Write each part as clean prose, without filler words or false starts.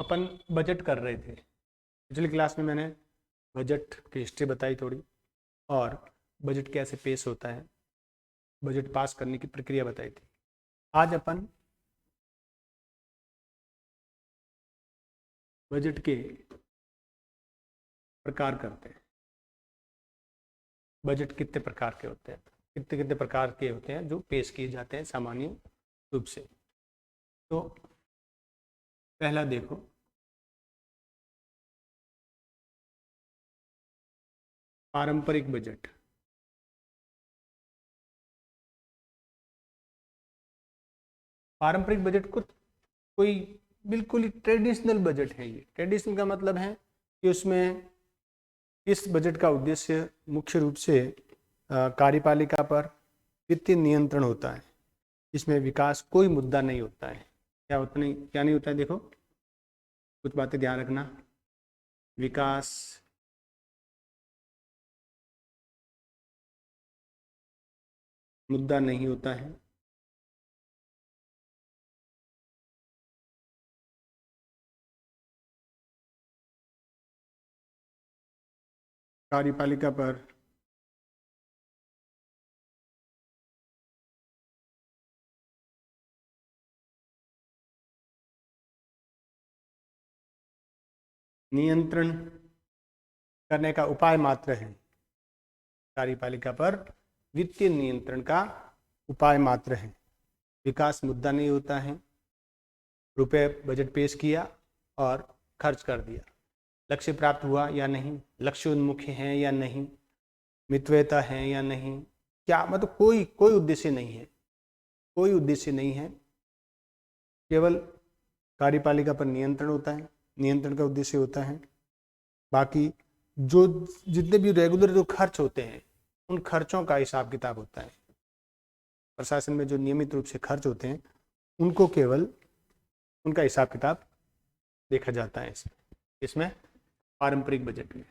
अपन budget कर रहे थे। पिछली क्लास में मैंने बजट की हिस्ट्री बताई थोड़ी, और बजट कैसे पेश होता है, बजट पास करने की प्रक्रिया बताई थी। आज अपन बजट के प्रकार करते हैं। बजट कितने प्रकार के होते हैं, कितने कितने प्रकार के होते हैं जो पेश किए जाते हैं सामान्य रूप से। तो पहला देखो, पारंपरिक बजट। पारंपरिक बजट को कोई बिल्कुल ही ट्रेडिशनल बजट है। ये ट्रेडिशनल का मतलब है कि उसमें इस बजट का उद्देश्य मुख्य रूप से कार्यपालिका पर वित्तीय नियंत्रण होता है। इसमें विकास कोई मुद्दा नहीं होता है। क्या नहीं होता है, देखो कुछ बातें ध्यान रखना। विकास मुद्दा नहीं होता है। कार्यपालिका पर नियंत्रण करने का उपाय मात्र है। कार्यपालिका पर वित्तीय नियंत्रण का उपाय मात्र है। विकास मुद्दा नहीं होता है। रुपए बजट पेश किया और खर्च कर दिया, लक्ष्य प्राप्त हुआ या नहीं, लक्ष्य उन्मुख है या नहीं, मितव्ययता है या नहीं, क्या मतलब कोई कोई उद्देश्य नहीं है। कोई उद्देश्य नहीं है, केवल कार्यपालिका पर नियंत्रण होता है, नियंत्रण का उद्देश्य होता है। बाकी जो जितने भी रेगुलर जो खर्च होते हैं उन खर्चों का हिसाब किताब होता है। प्रशासन में जो नियमित रूप से खर्च होते हैं उनको केवल उनका हिसाब किताब देखा जाता है इसमें पारंपरिक बजट में।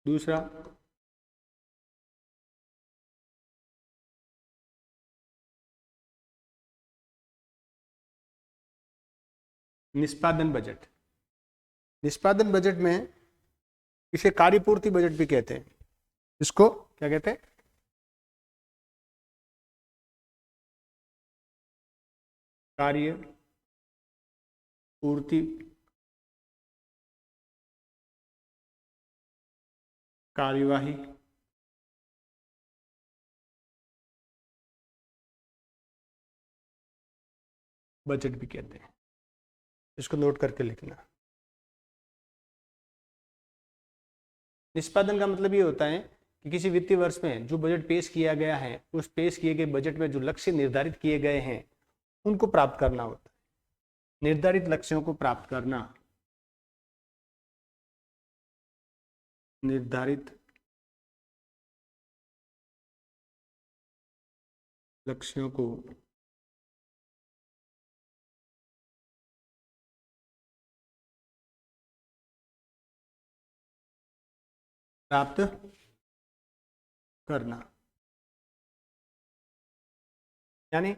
दूसरा, निष्पादन बजट। निष्पादन बजट में इसे कार्यपूर्ति बजट भी कहते हैं। इसको क्या कहते हैं? कार्य पूर्ति कार्यवाही बजट भी कहते हैं। इसको नोट करके लिखना। निष्पादन का मतलब ये होता है कि किसी वित्तीय वर्ष में जो बजट पेश किया गया है, उस पेश किए गए बजट में जो लक्ष्य निर्धारित किए गए हैं उनको प्राप्त करना होता है। निर्धारित लक्ष्यों को प्राप्त करना, निर्धारित लक्ष्यों को प्राप्त करना, यानी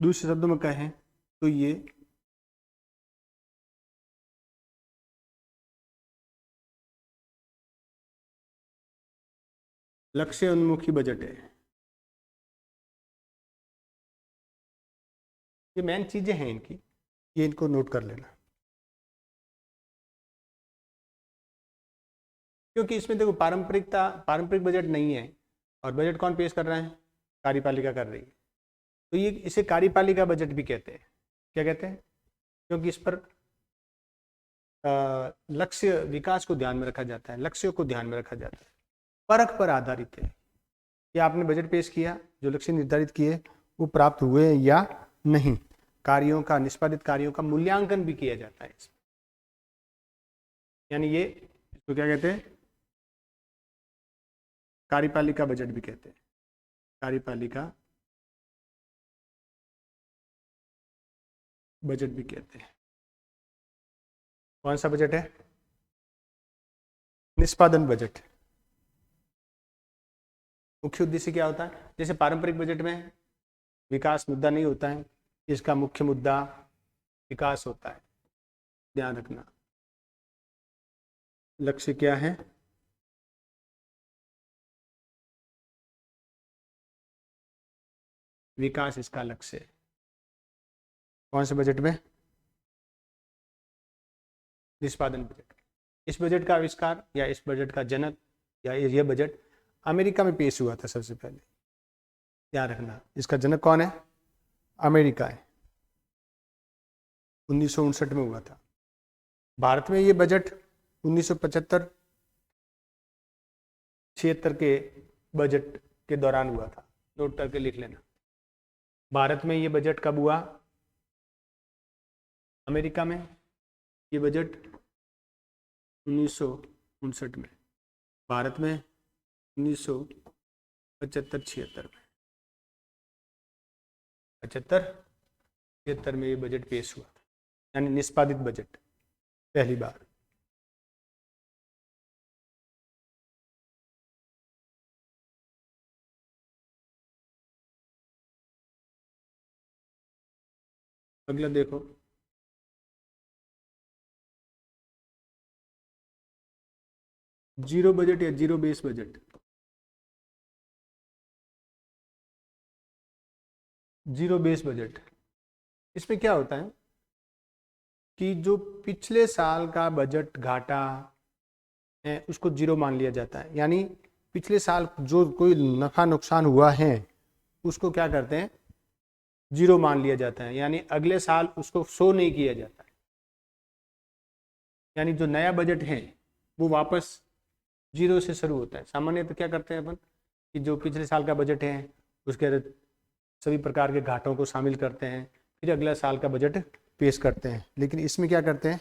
दूसरे शब्दों में कहें तो ये लक्ष्य उन्मुखी बजट है। ये मेन चीजें हैं इनकी, ये इनको नोट कर लेना। क्योंकि इसमें देखो पारंपरिक बजट नहीं है, और बजट कौन पेश कर रहा है? कार्यपालिका कर रही है। तो ये इसे कार्यपालिका बजट भी कहते हैं। क्या कहते हैं? क्योंकि इस पर लक्ष्य विकास को ध्यान में रखा जाता है, लक्ष्यों को ध्यान में रखा जाता है, परख पर आधारित है कि आपने बजट पेश किया, जो लक्ष्य निर्धारित किए वो प्राप्त हुए या नहीं। कार्यों का, निष्पादित कार्यों का मूल्यांकन भी किया जाता है इसमें। यानी ये इसको क्या कहते हैं? कार्यपालिका बजट भी कहते हैं। कार्यपालिका बजट भी कहते हैं। कौन सा बजट है? निष्पादन बजट। मुख्य उद्देश्य क्या होता है? जैसे पारंपरिक बजट में विकास मुद्दा नहीं होता है, इसका मुख्य मुद्दा विकास होता है। ध्यान रखना, लक्ष्य क्या है? विकास इसका लक्ष्य है। कौन से बजट में? निष्पादन बजट। इस बजट का आविष्कार या इस बजट का जनक या यह बजट अमेरिका में पेश हुआ था सबसे पहले। ध्यान रखना, इसका जनक कौन है? अमेरिका है। 1959 में हुआ था। भारत में ये बजट 1975-76 के बजट के दौरान हुआ था। नोट करके लिख लेना। भारत में ये बजट कब हुआ? अमेरिका में ये बजट 1959 में, भारत में 1975-76 में। 75-76 में ये बजट पेश हुआ था, यानी निष्पादित बजट पहली बार। अगला देखो, जीरो बजट या zero base budget. Zero base budget, इसमें क्या होता है कि जो पिछले साल का बजट घाटा है उसको जीरो मान लिया जाता है। यानी पिछले साल जो कोई नफा नुकसान हुआ है उसको क्या करते हैं? जीरो मान लिया जाता है, यानी अगले साल उसको शो नहीं किया जाता है। यानी जो नया बजट है वो वापस जीरो से शुरू होता है। सामान्य तो क्या करते हैं अपन कि जो पिछले साल का बजट है उसके सभी प्रकार के घाटों को शामिल करते हैं, फिर अगला साल का बजट पेश करते हैं। लेकिन इसमें क्या करते हैं?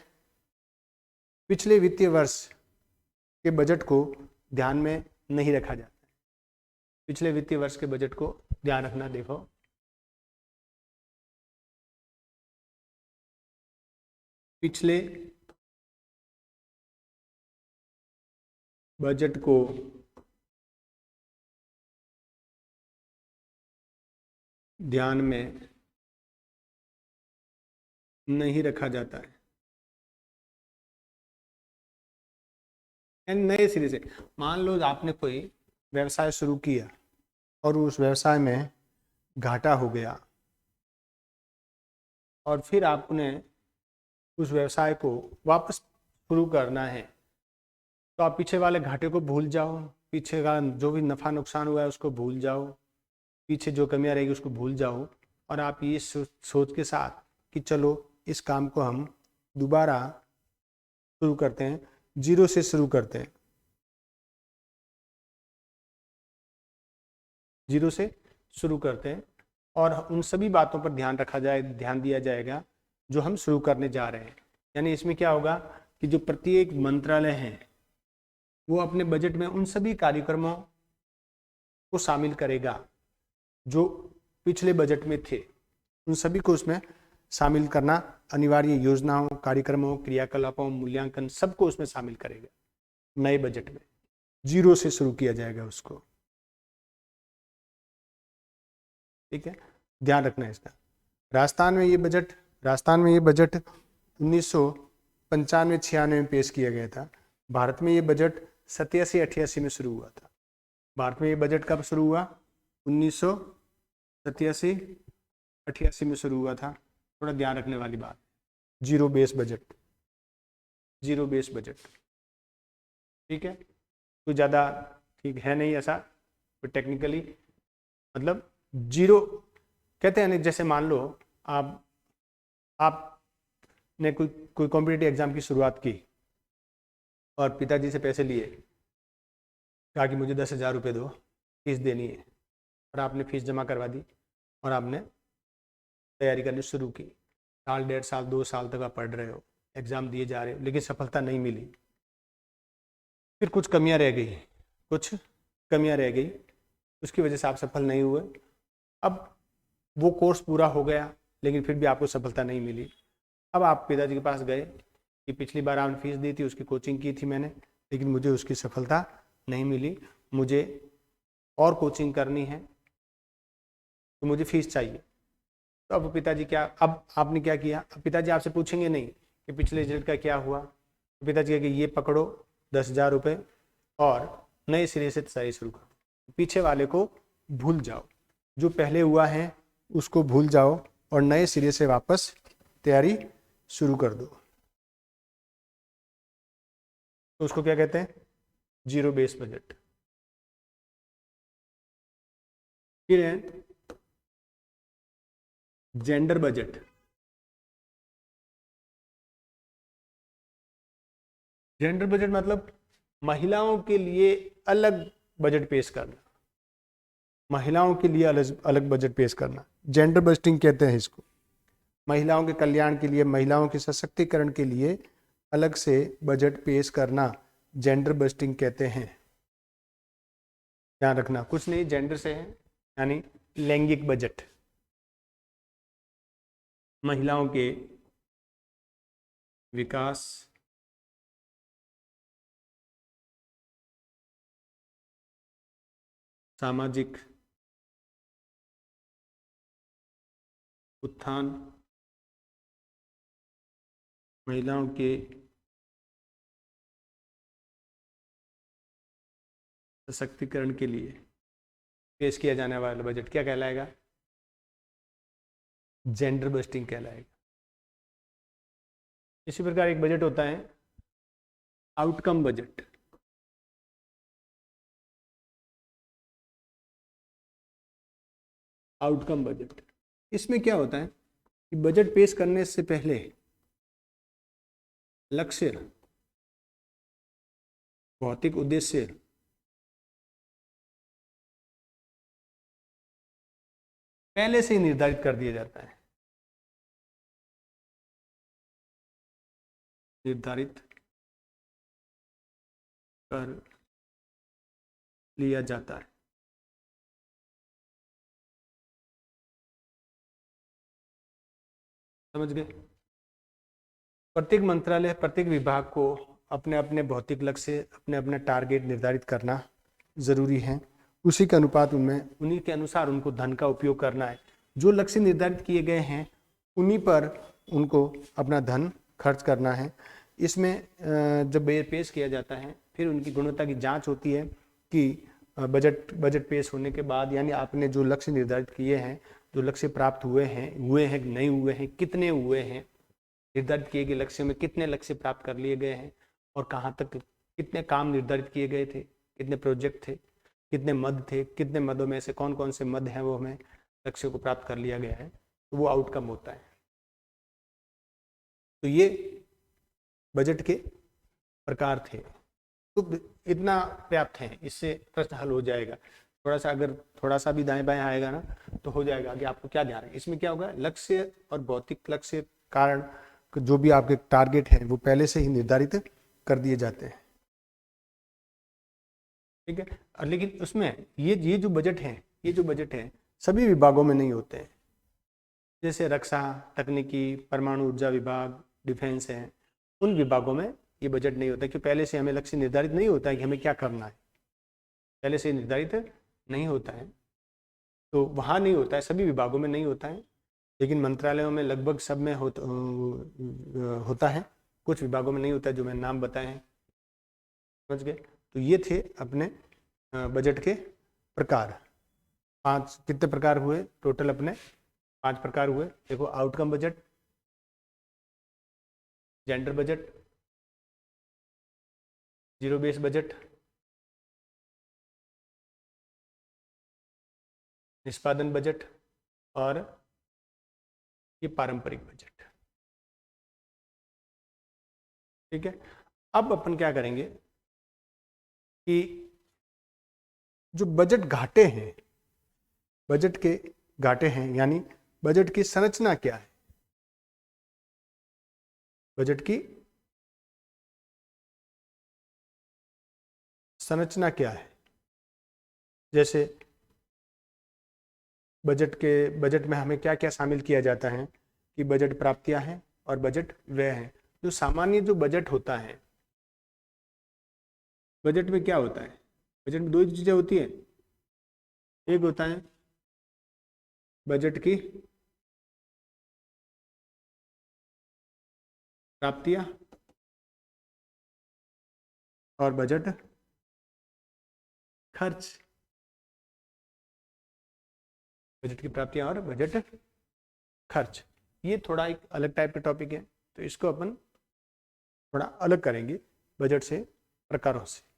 पिछले वित्तीय वर्ष के बजट को ध्यान में नहीं रखा जाता है। पिछले वित्तीय वर्ष के बजट को ध्यान रखना। देखो, पिछले बजट को ध्यान में नहीं रखा जाता है। नए सिरे से मान लो आपने कोई व्यवसाय शुरू किया और उस व्यवसाय में घाटा हो गया और फिर आपने उस व्यवसाय को वापस शुरू करना है, तो आप पीछे वाले घाटे को भूल जाओ, पीछे का जो भी नफा नुकसान हुआ है उसको भूल जाओ, पीछे जो कमियां रहेगी उसको भूल जाओ, और आप ये सोच के साथ कि चलो इस काम को हम दोबारा शुरू करते हैं, जीरो से शुरू करते हैं। जीरो से शुरू करते हैं और उन सभी बातों पर ध्यान दिया जाएगा जो हम शुरू करने जा रहे हैं। यानी इसमें क्या होगा कि जो प्रत्येक मंत्रालय है वो अपने बजट में उन सभी कार्यक्रमों को शामिल करेगा जो पिछले बजट में थे, उन सभी को उसमें शामिल करना अनिवार्य। योजनाओं, कार्यक्रमों, क्रियाकलापों, मूल्यांकन सबको उसमें शामिल करेगा। नए बजट में जीरो से शुरू किया जाएगा उसको। ठीक है, ध्यान रखना है इसका। राजस्थान में ये बजट 1995-96 में पेश किया गया था। भारत में ये बजट 87-88 में शुरू हुआ था। भारत में ये बजट कब शुरू हुआ? 1987-88 में शुरू हुआ था। थोड़ा ध्यान रखने वाली बात, जीरो बेस बजट। ठीक है, तो ज़्यादा ठीक है नहीं ऐसा, तो टेक्निकली मतलब जीरो कहते हैं। नहीं, जैसे मान लो आपने कोई कॉम्पिटिटिव एग्जाम की शुरुआत की और पिताजी से पैसे लिए, कहा कि मुझे 10,000 रुपये दो, फीस देनी है, और आपने फीस जमा करवा दी और आपने तैयारी करनी शुरू की। साल, 1.5 साल, 2 साल तक आप पढ़ रहे हो, एग्ज़ाम दिए जा रहे हो, लेकिन सफलता नहीं मिली। फिर कुछ कमियां रह गई, उसकी वजह से आप सफल नहीं हुए। अब वो कोर्स पूरा हो गया लेकिन फिर भी आपको सफलता नहीं मिली। अब आप पिताजी के पास गए कि पिछली बार आपने फीस दी थी, उसकी कोचिंग की थी मैंने, लेकिन मुझे उसकी सफलता नहीं मिली, मुझे और कोचिंग करनी है तो मुझे फीस चाहिए। तो अब पिताजी क्या, अब आपने क्या किया, अब पिताजी आपसे पूछेंगे नहीं कि पिछले रिजल्ट का क्या हुआ। तो पिताजी कहेंगे ये पकड़ो 10,000 रुपये और नए सिरे से तैयारी शुरू करो। पीछे वाले को भूल जाओ, जो पहले हुआ है उसको भूल जाओ और नए सिरे से वापस तैयारी शुरू कर दो। तो उसको क्या कहते हैं, जीरो बेस बजट। फिर है जेंडर बजट। जेंडर बजट मतलब महिलाओं के लिए अलग बजट पेश करना, महिलाओं के लिए अलग अलग बजट पेश करना, जेंडर बजटिंग कहते हैं इसको। महिलाओं के कल्याण के लिए, महिलाओं के सशक्तिकरण के लिए अलग से बजट पेश करना जेंडर बजटिंग कहते हैं। ध्यान रखना, कुछ नहीं जेंडर से है, यानी लैंगिक बजट। महिलाओं के विकास, सामाजिक उत्थान, महिलाओं के सशक्तिकरण के लिए पेश किया जाने वाला बजट क्या कहलाएगा, जेंडर बस्टिंग कहलाएगा। इसी प्रकार एक बजट होता है आउटकम बजट। आउटकम बजट, इसमें क्या होता है कि बजट पेश करने से पहले लक्ष्य, भौतिक उद्देश्य, पहले से ही निर्धारित कर दिया जाता है, निर्धारित कर लिया जाता है। समझ गए। प्रत्येक मंत्रालय, प्रत्येक विभाग को अपने अपने भौतिक लक्ष्य, अपने अपने टारगेट निर्धारित करना जरूरी है। उसी के अनुपात उनमें, उन्हीं के अनुसार उनको धन का उपयोग करना है। जो लक्ष्य निर्धारित किए गए हैं उन्हीं पर उनको अपना धन खर्च करना है। इसमें जब पेश किया जाता है फिर उनकी गुणवत्ता की जांच होती है कि बजट पेश होने के बाद, यानी आपने जो लक्ष्य निर्धारित किए हैं, जो लक्ष्य प्राप्त हुए हैं कि नहीं हुए हैं, कितने हुए हैं, निर्धारित किए गए लक्ष्य में कितने लक्ष्य प्राप्त कर लिए गए हैं और कहाँ तक, कितने काम निर्धारित किए गए थे, कितने प्रोजेक्ट थे, कितने मद थे, कितने मदों में से कौन कौन से मद हैं वो हमें लक्ष्य को प्राप्त कर लिया गया है, तो वो आउटकम होता है। तो ये बजट के प्रकार थे। तो इतना पर्याप्त है, इससे प्रश्न हल हो जाएगा। थोड़ा सा अगर थोड़ा सा भी दाएं बाएं आएगा ना तो हो जाएगा कि आपको क्या ध्यान है। इसमें क्या होगा, लक्ष्य और भौतिक लक्ष्य कारण जो भी आपके टारगेट हैं वो पहले से ही निर्धारित कर दिए जाते हैं। ठीक है। लेकिन उसमें ये जो बजट है सभी विभागों में नहीं होते हैं। जैसे रक्षा, तकनीकी, परमाणु ऊर्जा विभाग, डिफेंस है, उन विभागों में ये बजट नहीं होता, कि पहले से हमें लक्ष्य निर्धारित नहीं होता है कि हमें क्या करना है, पहले से निर्धारित नहीं होता है, तो वहाँ नहीं होता है, सभी विभागों में नहीं होता है। लेकिन मंत्रालयों में लगभग सब में होता है, कुछ विभागों में नहीं होता है, जो मैंने नाम बताए हैं। समझ गए। तो ये थे अपने बजट के प्रकार। 5 कितने प्रकार हुए टोटल, अपने 5 प्रकार हुए। देखो, outcome budget, gender budget, zero base budget, निष्पादन बजट और ये पारंपरिक बजट। ठीक है। अब अपन क्या करेंगे कि जो बजट घाटे हैं, बजट के घाटे हैं, यानी बजट की संरचना क्या है, बजट की संरचना क्या है। जैसे बजट में हमें क्या क्या शामिल किया जाता है कि बजट प्राप्तियां हैं और बजट व्यय हैं। जो सामान्य जो बजट होता है, बजट में क्या होता है, बजट में 2 चीजें होती है, एक होता है बजट की प्राप्तियां और बजट खर्च। बजट की प्राप्तियां और बजट खर्च, ये थोड़ा एक अलग टाइप का टॉपिक है, तो इसको अपन थोड़ा अलग करेंगे बजट से प्रकारों से।